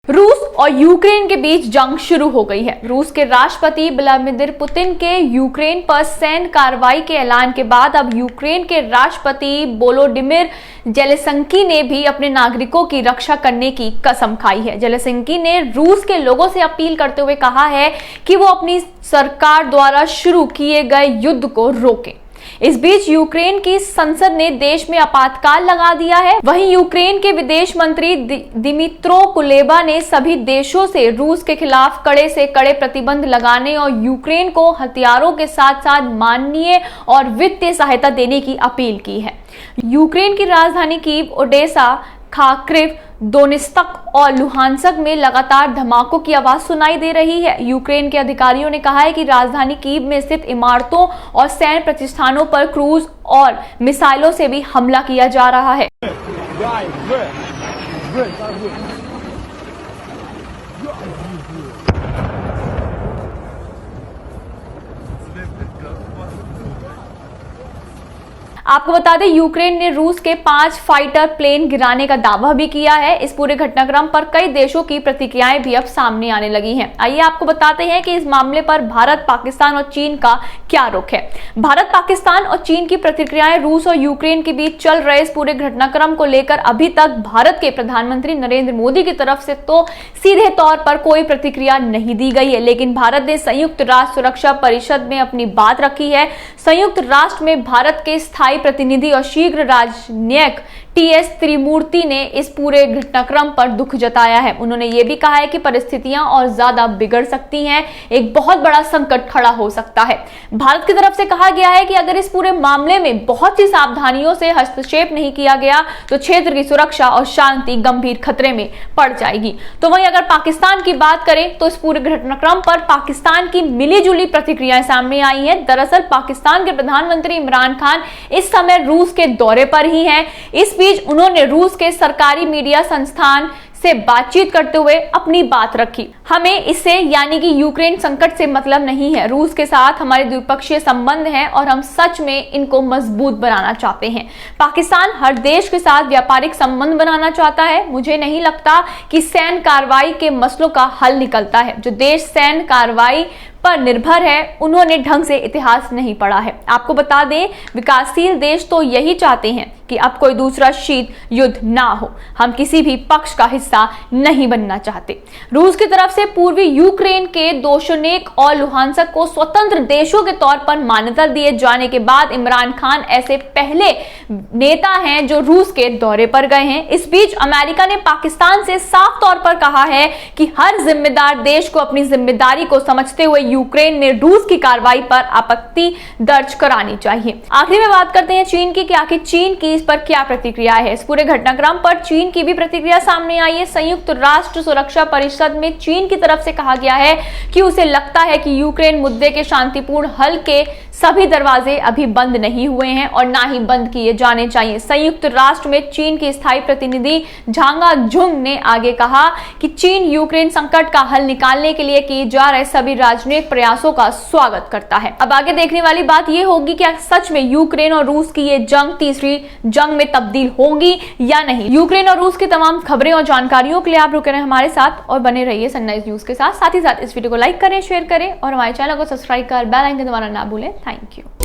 रूस और यूक्रेन के बीच जंग शुरू हो गई है। रूस के राष्ट्रपति व्लादिमीर पुतिन के यूक्रेन पर सैन्य कार्रवाई के ऐलान के बाद अब यूक्रेन के राष्ट्रपति वोलोडिमिर जेलेंस्की ने भी अपने नागरिकों की रक्षा करने की कसम खाई है। जेलेंस्की ने रूस के लोगों से अपील करते हुए कहा है कि वो अपनी सरकार द्वारा शुरू किए गए युद्ध को रोकें। इस बीच यूक्रेन की संसद ने देश में आपातकाल लगा दिया है। वहीं यूक्रेन के विदेश मंत्री दिमित्रो कुलेबा ने सभी देशों से रूस के खिलाफ कड़े से कड़े प्रतिबंध लगाने और यूक्रेन को हथियारों के साथ साथ मानवीय और वित्तीय सहायता देने की अपील की है। यूक्रेन की राजधानी कीव, ओडेसा, खार्किव, दोनेत्स्क और लुहानस्क में लगातार धमाकों की आवाज सुनाई दे रही है। यूक्रेन के अधिकारियों ने कहा है कि राजधानी कीव में स्थित इमारतों और सैन्य प्रतिष्ठानों पर क्रूज और मिसाइलों से भी हमला किया जा रहा है। आपको बता दें, यूक्रेन ने रूस के 5 फाइटर प्लेन गिराने का दावा भी किया है। इस पूरे घटनाक्रम पर कई देशों की प्रतिक्रियाएं भी अब सामने आने लगी हैं। आइए आपको बताते हैं कि इस मामले पर भारत, पाकिस्तान और चीन का क्या रुख है। भारत, पाकिस्तान और चीन की प्रतिक्रियाएं रूस और यूक्रेन के बीच चल रहे इस पूरे घटनाक्रम को लेकर अभी तक भारत के प्रधानमंत्री नरेंद्र मोदी की तरफ से तो सीधे तौर पर कोई प्रतिक्रिया नहीं दी गई है, लेकिन भारत ने संयुक्त राष्ट्र सुरक्षा परिषद में अपनी बात रखी है। संयुक्त राष्ट्र में भारत के स्थायी प्रतिनिधि और शीघ्र राजनयिक टीएस त्रिमूर्ति ने इस पूरे घटनाक्रम पर दुख जताया है। उन्होंने ये भी कहा है कि परिस्थितियां और ज्यादा बिगड़ सकती हैं, एक बहुत बड़ा संकट खड़ा हो सकता है। भारत की तरफ से कहा गया है कि अगर इस पूरे मामले में बहुत सी सावधानियों से हस्तक्षेप नहीं किया गया तो क्षेत्र की सुरक्षा और शांति गंभीर खतरे में पड़ जाएगी। तो वहीं अगर पाकिस्तान की बात करें तो इस पूरे घटनाक्रम पर पाकिस्तान की मिलीजुली प्रतिक्रियाएं सामने आई हैं। दरअसल पाकिस्तान के प्रधानमंत्री इमरान खान इस समय रूस के दौरे पर ही हैं। इस बीच उन्होंने रूस के सरकारी मीडिया संस्थान से बातचीत करते हुए अपनी बात रखी। हमें इससे यानी कि यूक्रेन संकट से मतलब नहीं है। रूस के साथ हमारे द्विपक्षीय संबंध हैं और हम सच में इनको मजबूत बनाना चाहते हैं। पाकिस्तान हर देश के साथ व्यापारिक संबंध बनाना चाहता है। मुझे नहीं लगता कि सैन्य कार्रवाई के मसलों का हल निकलता है। जो देश सैन्य कार्रवाई पर निर्भर है उन्होंने ढंग से इतिहास नहीं पढ़ा है। आपको बता दें, विकासशील देश तो यही चाहते हैं कि अब कोई दूसरा शीत युद्ध ना हो। हम किसी भी पक्ष का हिस्सा नहीं बनना चाहते। रूस की तरफ से पूर्वी यूक्रेन के दोनेत्स्क और लुहानस्क को स्वतंत्र देशों के तौर पर मान्यता दिए जाने के बाद इमरान खान ऐसे पहले नेता हैं जो रूस के दौरे पर गए हैं। इस बीच अमेरिका ने पाकिस्तान से साफ तौर पर कहा है कि हर जिम्मेदार देश को अपनी जिम्मेदारी को समझते हुए यूक्रेन में रूस की कार्रवाई पर आपत्ति दर्ज करानी चाहिए। आखिर में बात करते हैं चीन की कि आखिर चीन की इस पर क्या प्रतिक्रिया है। इस पूरे घटनाक्रम पर चीन की भी प्रतिक्रिया सामने आई है। संयुक्त राष्ट्र सुरक्षा परिषद में चीन की तरफ से कहा गया है कि उसे लगता है कि यूक्रेन मुद्दे के शांतिपूर्ण हल के सभी दरवाजे अभी बंद नहीं हुए हैं और ना ही बंद किए जाने चाहिए। संयुक्त राष्ट्र में चीन की स्थायी प्रतिनिधि झांगा झुंग ने आगे कहा कि चीन यूक्रेन संकट का हल निकालने के लिए किए जा रहे सभी राजनीतिक प्रयासों का स्वागत करता है। अब आगे देखने वाली बात यह होगी कि सच में यूक्रेन और रूस की ये जंग तीसरी जंग में तब्दील होगी या नहीं। यूक्रेन और रूस की तमाम खबरें और जानकारियों के लिए आप रुके रहें हमारे साथ और बने रहिए सनराइज न्यूज के साथ। साथ ही साथ इस वीडियो को लाइक करें, शेयर करें और हमारे चैनल को सब्सक्राइब कर बेल आइकन दबाना ना भूलें। Thank you.